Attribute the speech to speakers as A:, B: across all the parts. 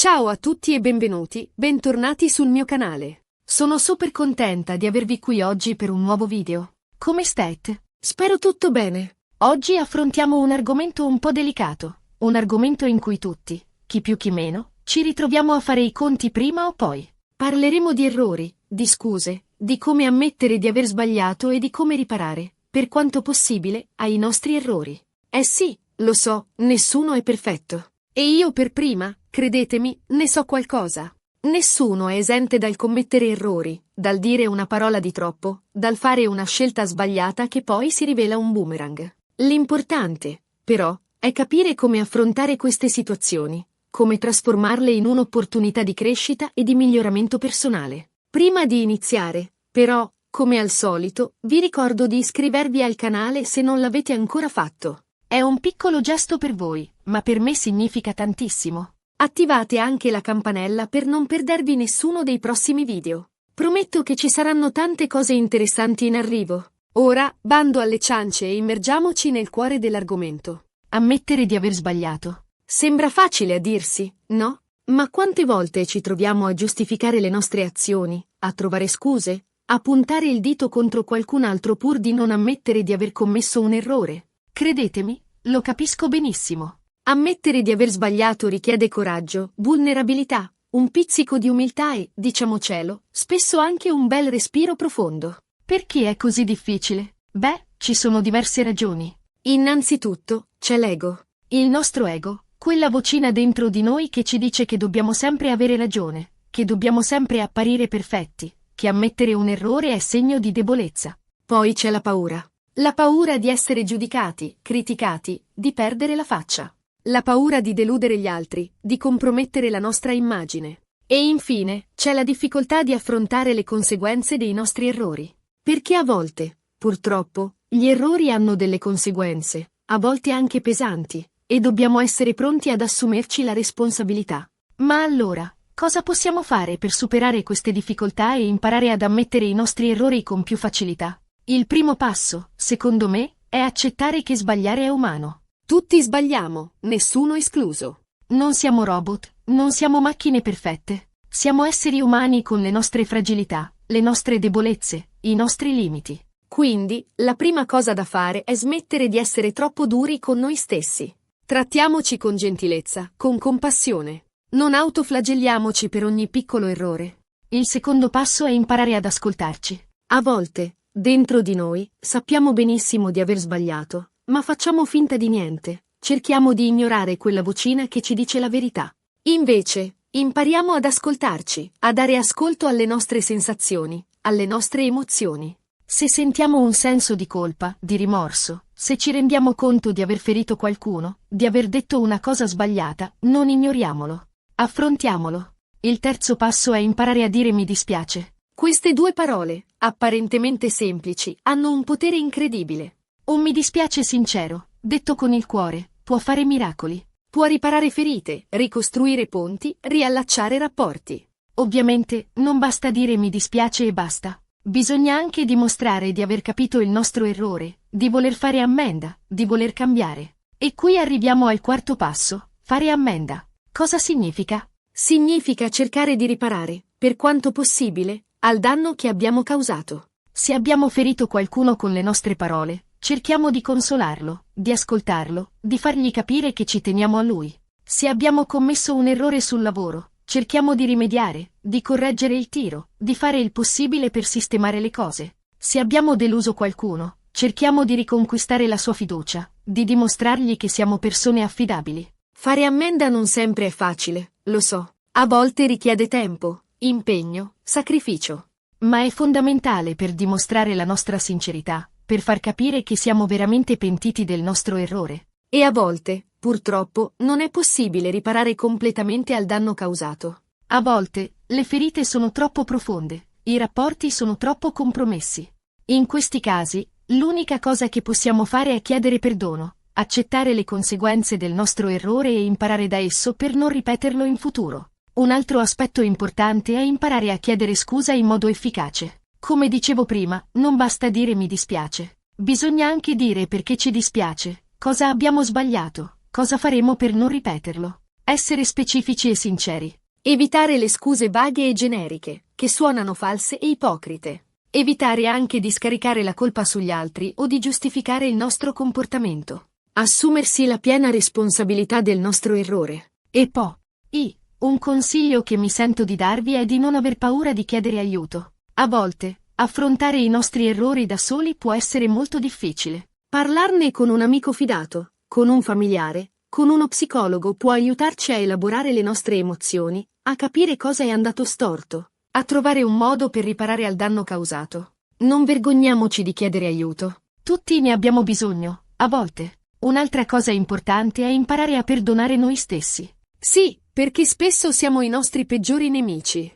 A: Ciao a tutti e bentornati sul mio canale. Sono super contenta di avervi qui oggi per un nuovo video. Come state? Spero tutto bene. Oggi affrontiamo un argomento un po' delicato, un argomento in cui tutti, chi più chi meno, ci ritroviamo a fare i conti prima o poi. Parleremo di errori, di scuse, di come ammettere di aver sbagliato e di come riparare, per quanto possibile, ai nostri errori. Eh sì, lo so, nessuno è perfetto. E io per prima, credetemi, ne so qualcosa. Nessuno è esente dal commettere errori, dal dire una parola di troppo, dal fare una scelta sbagliata che poi si rivela un boomerang. L'importante, però, è capire come affrontare queste situazioni, come trasformarle in un'opportunità di crescita e di miglioramento personale. Prima di iniziare, però, come al solito, vi ricordo di iscrivervi al canale se non l'avete ancora fatto. È un piccolo gesto per voi, ma per me significa tantissimo. Attivate anche la campanella per non perdervi nessuno dei prossimi video. Prometto che ci saranno tante cose interessanti in arrivo. Ora, bando alle ciance e immergiamoci nel cuore dell'argomento. Ammettere di aver sbagliato. Sembra facile a dirsi, no? Ma quante volte ci troviamo a giustificare le nostre azioni, a trovare scuse, a puntare il dito contro qualcun altro pur di non ammettere di aver commesso un errore? Credetemi, lo capisco benissimo. Ammettere di aver sbagliato richiede coraggio, vulnerabilità, un pizzico di umiltà e, diciamocelo, spesso anche un bel respiro profondo. Perché è così difficile? Beh, ci sono diverse ragioni. Innanzitutto, c'è l'ego. Il nostro ego, quella vocina dentro di noi che ci dice che dobbiamo sempre avere ragione, che dobbiamo sempre apparire perfetti, che ammettere un errore è segno di debolezza. Poi c'è la paura. La paura di essere giudicati, criticati, di perdere la faccia. La paura di deludere gli altri, di compromettere la nostra immagine. E infine, c'è la difficoltà di affrontare le conseguenze dei nostri errori. Perché a volte, purtroppo, gli errori hanno delle conseguenze, a volte anche pesanti, e dobbiamo essere pronti ad assumerci la responsabilità. Ma allora, cosa possiamo fare per superare queste difficoltà e imparare ad ammettere i nostri errori con più facilità? Il primo passo, secondo me, è accettare che sbagliare è umano. Tutti sbagliamo, nessuno escluso. Non siamo robot, non siamo macchine perfette. Siamo esseri umani con le nostre fragilità, le nostre debolezze, i nostri limiti. Quindi, la prima cosa da fare è smettere di essere troppo duri con noi stessi. Trattiamoci con gentilezza, con compassione. Non autoflagelliamoci per ogni piccolo errore. Il secondo passo è imparare ad ascoltarci. A volte, dentro di noi, sappiamo benissimo di aver sbagliato, ma facciamo finta di niente, cerchiamo di ignorare quella vocina che ci dice la verità. Invece, impariamo ad ascoltarci, a dare ascolto alle nostre sensazioni, alle nostre emozioni. Se sentiamo un senso di colpa, di rimorso, se ci rendiamo conto di aver ferito qualcuno, di aver detto una cosa sbagliata, non ignoriamolo. Affrontiamolo. Il terzo passo è imparare a dire mi dispiace. Queste due parole, apparentemente semplici, hanno un potere incredibile. Un mi dispiace sincero, detto con il cuore, può fare miracoli. Può riparare ferite, ricostruire ponti, riallacciare rapporti. Ovviamente, non basta dire mi dispiace e basta. Bisogna anche dimostrare di aver capito il nostro errore, di voler fare ammenda, di voler cambiare. E qui arriviamo al quarto passo, fare ammenda. Cosa significa? Significa cercare di riparare, per quanto possibile, al danno che abbiamo causato. Se abbiamo ferito qualcuno con le nostre parole, cerchiamo di consolarlo, di ascoltarlo, di fargli capire che ci teniamo a lui. Se abbiamo commesso un errore sul lavoro, cerchiamo di rimediare, di correggere il tiro, di fare il possibile per sistemare le cose. Se abbiamo deluso qualcuno, cerchiamo di riconquistare la sua fiducia, di dimostrargli che siamo persone affidabili. Fare ammenda non sempre è facile, lo so. A volte richiede tempo, impegno, sacrificio. Ma è fondamentale per dimostrare la nostra sincerità, per far capire che siamo veramente pentiti del nostro errore. E a volte, purtroppo, non è possibile riparare completamente al danno causato. A volte, le ferite sono troppo profonde, i rapporti sono troppo compromessi. In questi casi, l'unica cosa che possiamo fare è chiedere perdono, accettare le conseguenze del nostro errore e imparare da esso per non ripeterlo in futuro. Un altro aspetto importante è imparare a chiedere scusa in modo efficace. Come dicevo prima, non basta dire mi dispiace. Bisogna anche dire perché ci dispiace, cosa abbiamo sbagliato, cosa faremo per non ripeterlo. Essere specifici e sinceri. Evitare le scuse vaghe e generiche, che suonano false e ipocrite. Evitare anche di scaricare la colpa sugli altri o di giustificare il nostro comportamento. Assumersi la piena responsabilità del nostro errore. E poi, un consiglio che mi sento di darvi è di non aver paura di chiedere aiuto. A volte, affrontare i nostri errori da soli può essere molto difficile. Parlarne con un amico fidato, con un familiare, con uno psicologo può aiutarci a elaborare le nostre emozioni, a capire cosa è andato storto, a trovare un modo per riparare al danno causato. Non vergogniamoci di chiedere aiuto. Tutti ne abbiamo bisogno, a volte. Un'altra cosa importante è imparare a perdonare noi stessi. Sì, perché spesso siamo i nostri peggiori nemici.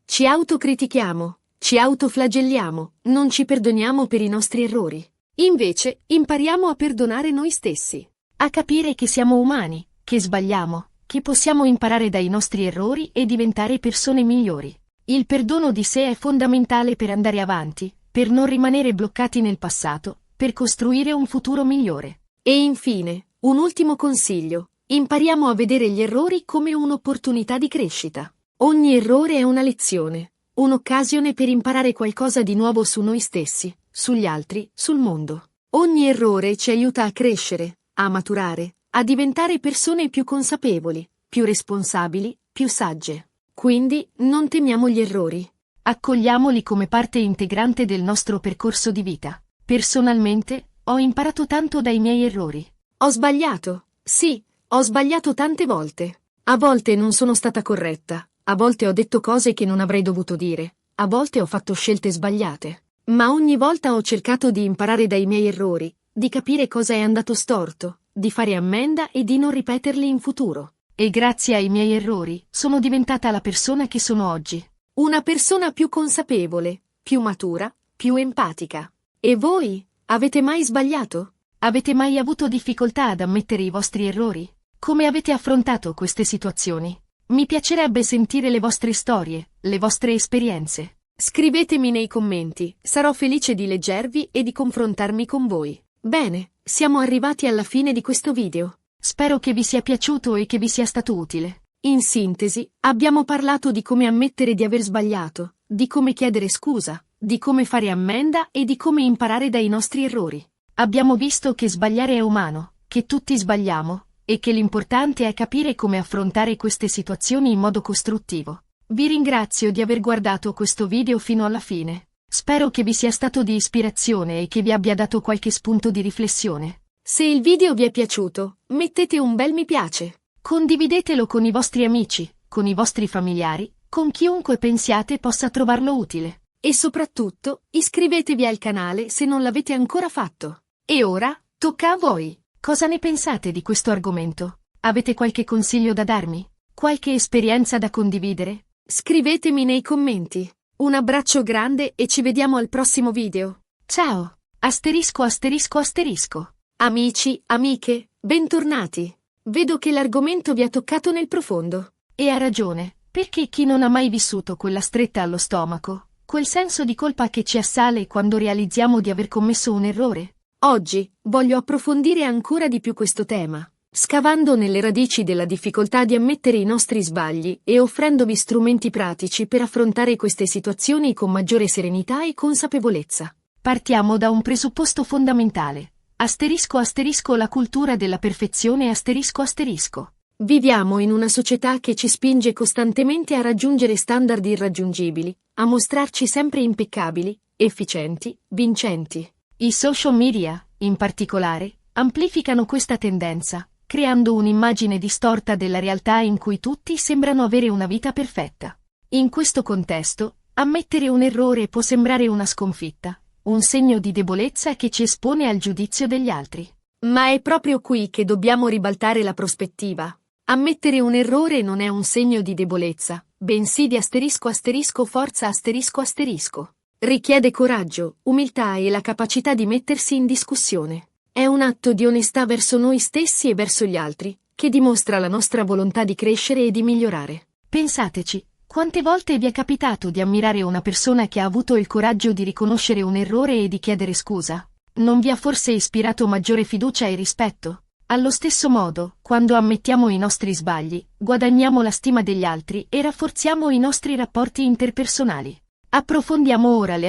A: Ci autocritichiamo, ci autoflagelliamo, non ci perdoniamo per i nostri errori. Invece, impariamo a perdonare noi stessi. A capire che siamo umani, che sbagliamo, che possiamo imparare dai nostri errori e diventare persone migliori. Il perdono di sé è fondamentale per andare avanti, per non rimanere bloccati nel passato, per costruire un futuro migliore. E infine, un ultimo consiglio: impariamo a vedere gli errori come un'opportunità di crescita. Ogni errore è una lezione, un'occasione per imparare qualcosa di nuovo su noi stessi, sugli altri, sul mondo. Ogni errore ci aiuta a crescere, a maturare, a diventare persone più consapevoli, più responsabili, più sagge. Quindi, non temiamo gli errori. Accogliamoli come parte integrante del nostro percorso di vita. Personalmente, ho imparato tanto dai miei errori. Ho sbagliato. Sì, ho sbagliato tante volte. A volte non sono stata corretta, a volte ho detto cose che non avrei dovuto dire, a volte ho fatto scelte sbagliate. Ma ogni volta ho cercato di imparare dai miei errori, di capire cosa è andato storto, di fare ammenda e di non ripeterli in futuro. E grazie ai miei errori, sono diventata la persona che sono oggi. Una persona più consapevole, più matura, più empatica. E voi? Avete mai sbagliato? Avete mai avuto difficoltà ad ammettere i vostri errori? Come avete affrontato queste situazioni? Mi piacerebbe sentire le vostre storie, le vostre esperienze. Scrivetemi nei commenti, sarò felice di leggervi e di confrontarmi con voi. Bene, siamo arrivati alla fine di questo video. Spero che vi sia piaciuto e che vi sia stato utile. In sintesi, abbiamo parlato di come ammettere di aver sbagliato, di come chiedere scusa, di come fare ammenda e di come imparare dai nostri errori. Abbiamo visto che sbagliare è umano, che tutti sbagliamo, e che l'importante è capire come affrontare queste situazioni in modo costruttivo. Vi ringrazio di aver guardato questo video fino alla fine. Spero che vi sia stato di ispirazione e che vi abbia dato qualche spunto di riflessione. Se il video vi è piaciuto, mettete un bel mi piace. Condividetelo con i vostri amici, con i vostri familiari, con chiunque pensiate possa trovarlo utile. E soprattutto, iscrivetevi al canale se non l'avete ancora fatto. E ora, tocca a voi. Cosa ne pensate di questo argomento? Avete qualche consiglio da darmi? Qualche esperienza da condividere? Scrivetemi nei commenti. Un abbraccio grande e ci vediamo al prossimo video. Ciao! Asterisco asterisco asterisco. Amici, amiche, bentornati. Vedo che l'argomento vi ha toccato nel profondo. E ha ragione, perché chi non ha mai vissuto quella stretta allo stomaco, quel senso di colpa che ci assale quando realizziamo di aver commesso un errore? Oggi, voglio approfondire ancora di più questo tema, scavando nelle radici della difficoltà di ammettere i nostri sbagli e offrendovi strumenti pratici per affrontare queste situazioni con maggiore serenità e consapevolezza. Partiamo da un presupposto fondamentale. Asterisco asterisco la cultura della perfezione asterisco asterisco. Viviamo in una società che ci spinge costantemente a raggiungere standard irraggiungibili, a mostrarci sempre impeccabili, efficienti, vincenti. I social media, in particolare, amplificano questa tendenza, creando un'immagine distorta della realtà in cui tutti sembrano avere una vita perfetta. In questo contesto, ammettere un errore può sembrare una sconfitta, un segno di debolezza che ci espone al giudizio degli altri. Ma è proprio qui che dobbiamo ribaltare la prospettiva. Ammettere un errore non è un segno di debolezza, bensì di asterisco asterisco forza asterisco asterisco. Richiede coraggio, umiltà e la capacità di mettersi in discussione. È un atto di onestà verso noi stessi e verso gli altri, che dimostra la nostra volontà di crescere e di migliorare. Pensateci, quante volte vi è capitato di ammirare una persona che ha avuto il coraggio di riconoscere un errore e di chiedere scusa? Non vi ha forse ispirato maggiore fiducia e rispetto? Allo stesso modo, quando ammettiamo i nostri sbagli, guadagniamo la stima degli altri e rafforziamo i nostri rapporti interpersonali. Approfondiamo ora le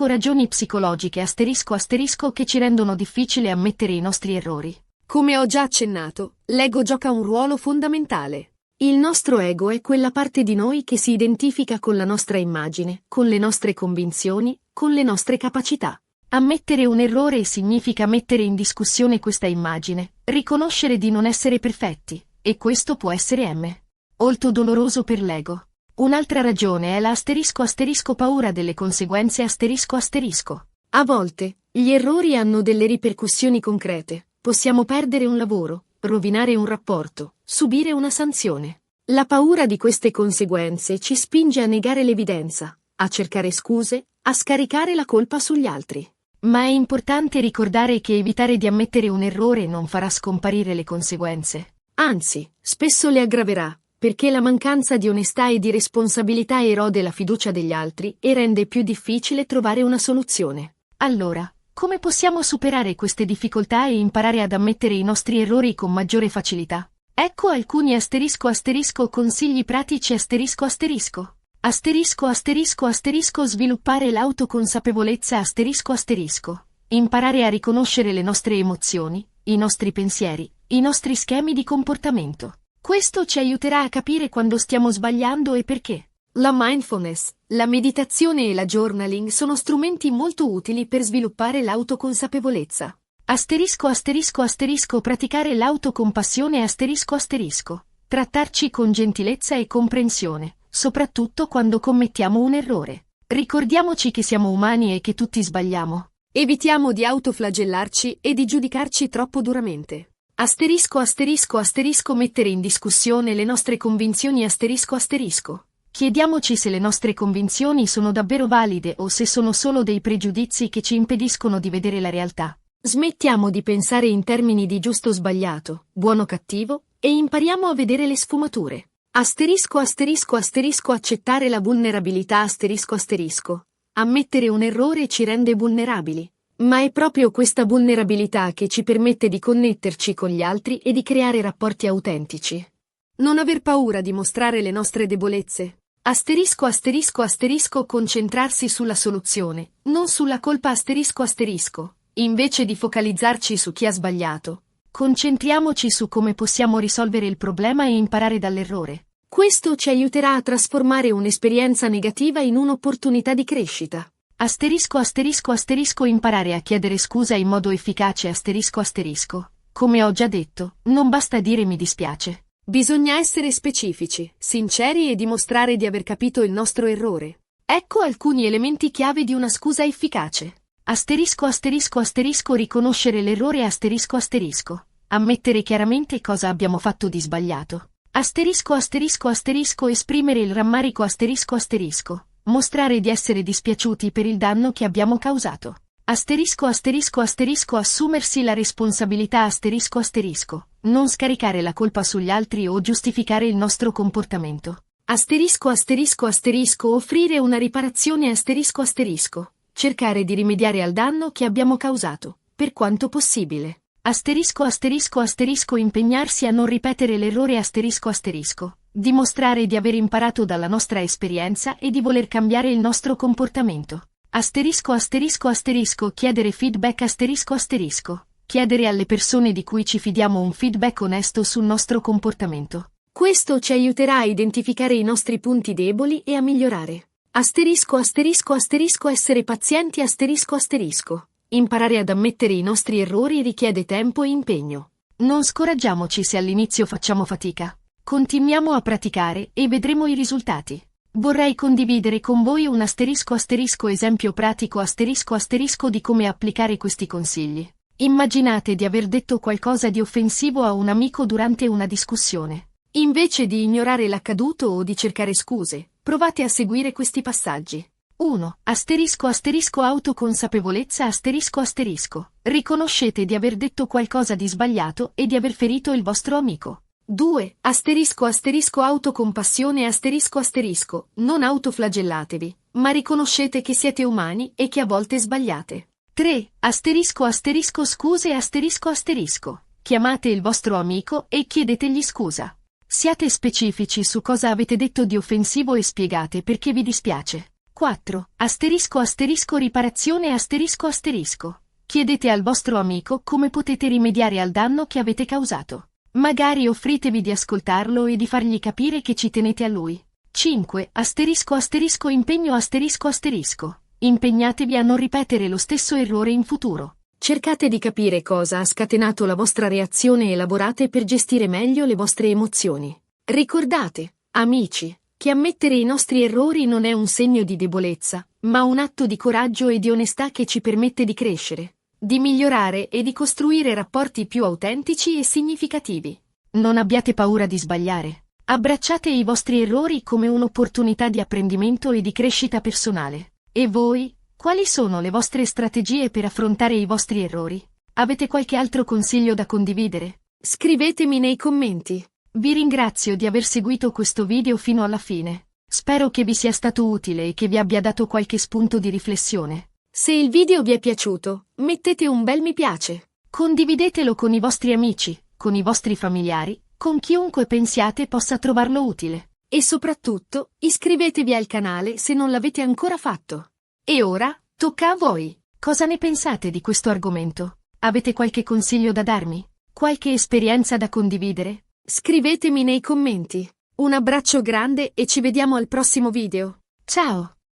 A: ragioni psicologiche che ci rendono difficile ammettere i nostri errori. Come ho già accennato, l'ego gioca un ruolo fondamentale. Il nostro ego è quella parte di noi che si identifica con la nostra immagine, con le nostre convinzioni, con le nostre capacità. Ammettere un errore significa mettere in discussione questa immagine, riconoscere di non essere perfetti, e questo può essere molto doloroso per l'ego. Un'altra ragione è la paura delle conseguenze . A volte, gli errori hanno delle ripercussioni concrete, possiamo perdere un lavoro, rovinare un rapporto, subire una sanzione. La paura di queste conseguenze ci spinge a negare l'evidenza, a cercare scuse, a scaricare la colpa sugli altri. Ma è importante ricordare che evitare di ammettere un errore non farà scomparire le conseguenze. Anzi, spesso le aggraverà, perché la mancanza di onestà e di responsabilità erode la fiducia degli altri e rende più difficile trovare una soluzione. Allora, come possiamo superare queste difficoltà e imparare ad ammettere i nostri errori con maggiore facilità? Ecco alcuni consigli pratici . Sviluppare l'autoconsapevolezza . Imparare a riconoscere le nostre emozioni, i nostri pensieri, i nostri schemi di comportamento. Questo ci aiuterà a capire quando stiamo sbagliando e perché. La mindfulness, la meditazione e la journaling sono strumenti molto utili per sviluppare l'autoconsapevolezza. Praticare l'autocompassione . Trattarci con gentilezza e comprensione, soprattutto quando commettiamo un errore. Ricordiamoci che siamo umani e che tutti sbagliamo. Evitiamo di autoflagellarci e di giudicarci troppo duramente. Mettere in discussione le nostre convinzioni . Chiediamoci se le nostre convinzioni sono davvero valide o se sono solo dei pregiudizi che ci impediscono di vedere la realtà. Smettiamo di pensare in termini di giusto o sbagliato, buono o cattivo, e impariamo a vedere le sfumature. Accettare la vulnerabilità . Ammettere un errore ci rende vulnerabili. Ma è proprio questa vulnerabilità che ci permette di connetterci con gli altri e di creare rapporti autentici. Non aver paura di mostrare le nostre debolezze. Concentrarsi sulla soluzione, non sulla colpa . Invece di focalizzarci su chi ha sbagliato, concentriamoci su come possiamo risolvere il problema e imparare dall'errore. Questo ci aiuterà a trasformare un'esperienza negativa in un'opportunità di crescita. Imparare a chiedere scusa in modo efficace . Come ho già detto, non basta dire mi dispiace. Bisogna essere specifici, sinceri e dimostrare di aver capito il nostro errore. Ecco alcuni elementi chiave di una scusa efficace. Riconoscere l'errore . Ammettere chiaramente cosa abbiamo fatto di sbagliato. Esprimere il rammarico . Mostrare di essere dispiaciuti per il danno che abbiamo causato. Assumersi la responsabilità . Non scaricare la colpa sugli altri o giustificare il nostro comportamento. Offrire una riparazione . Cercare di rimediare al danno che abbiamo causato, per quanto possibile. Impegnarsi a non ripetere l'errore . Dimostrare di aver imparato dalla nostra esperienza e di voler cambiare il nostro comportamento. Chiedere feedback . Chiedere alle persone di cui ci fidiamo un feedback onesto sul nostro comportamento. Questo ci aiuterà a identificare i nostri punti deboli e a migliorare. Essere pazienti . Imparare ad ammettere i nostri errori richiede tempo e impegno. Non scoraggiamoci se all'inizio facciamo fatica. Continuiamo a praticare e vedremo i risultati. Vorrei condividere con voi un esempio pratico di come applicare questi consigli. Immaginate di aver detto qualcosa di offensivo a un amico durante una discussione. Invece di ignorare l'accaduto o di cercare scuse, provate a seguire questi passaggi. 1. Autoconsapevolezza . Riconoscete di aver detto qualcosa di sbagliato e di aver ferito il vostro amico. 2. Autocompassione . Non autoflagellatevi, ma riconoscete che siete umani e che a volte sbagliate. 3. Scuse . Chiamate il vostro amico e chiedetegli scusa. Siate specifici su cosa avete detto di offensivo e spiegate perché vi dispiace. 4. Riparazione ***. Chiedete al vostro amico come potete rimediare al danno che avete causato. Magari offritevi di ascoltarlo e di fargli capire che ci tenete a lui. 5. Impegno ***. Impegnatevi a non ripetere lo stesso errore in futuro. Cercate di capire cosa ha scatenato la vostra reazione e lavorate per gestire meglio le vostre emozioni. Ricordate, amici, che ammettere i nostri errori non è un segno di debolezza, ma un atto di coraggio e di onestà che ci permette di crescere, di migliorare e di costruire rapporti più autentici e significativi. Non abbiate paura di sbagliare. Abbracciate i vostri errori come un'opportunità di apprendimento e di crescita personale. E voi? Quali sono le vostre strategie per affrontare i vostri errori? Avete qualche altro consiglio da condividere? Scrivetemi nei commenti. Vi ringrazio di aver seguito questo video fino alla fine. Spero che vi sia stato utile e che vi abbia dato qualche spunto di riflessione. Se il video vi è piaciuto, mettete un bel mi piace. Condividetelo con i vostri amici, con i vostri familiari, con chiunque pensiate possa trovarlo utile. E soprattutto, iscrivetevi al canale se non l'avete ancora fatto. E ora, tocca a voi. Cosa ne pensate di questo argomento? Avete qualche consiglio da darmi? Qualche esperienza da condividere? Scrivetemi nei commenti. Un abbraccio grande e ci vediamo al prossimo video. Ciao!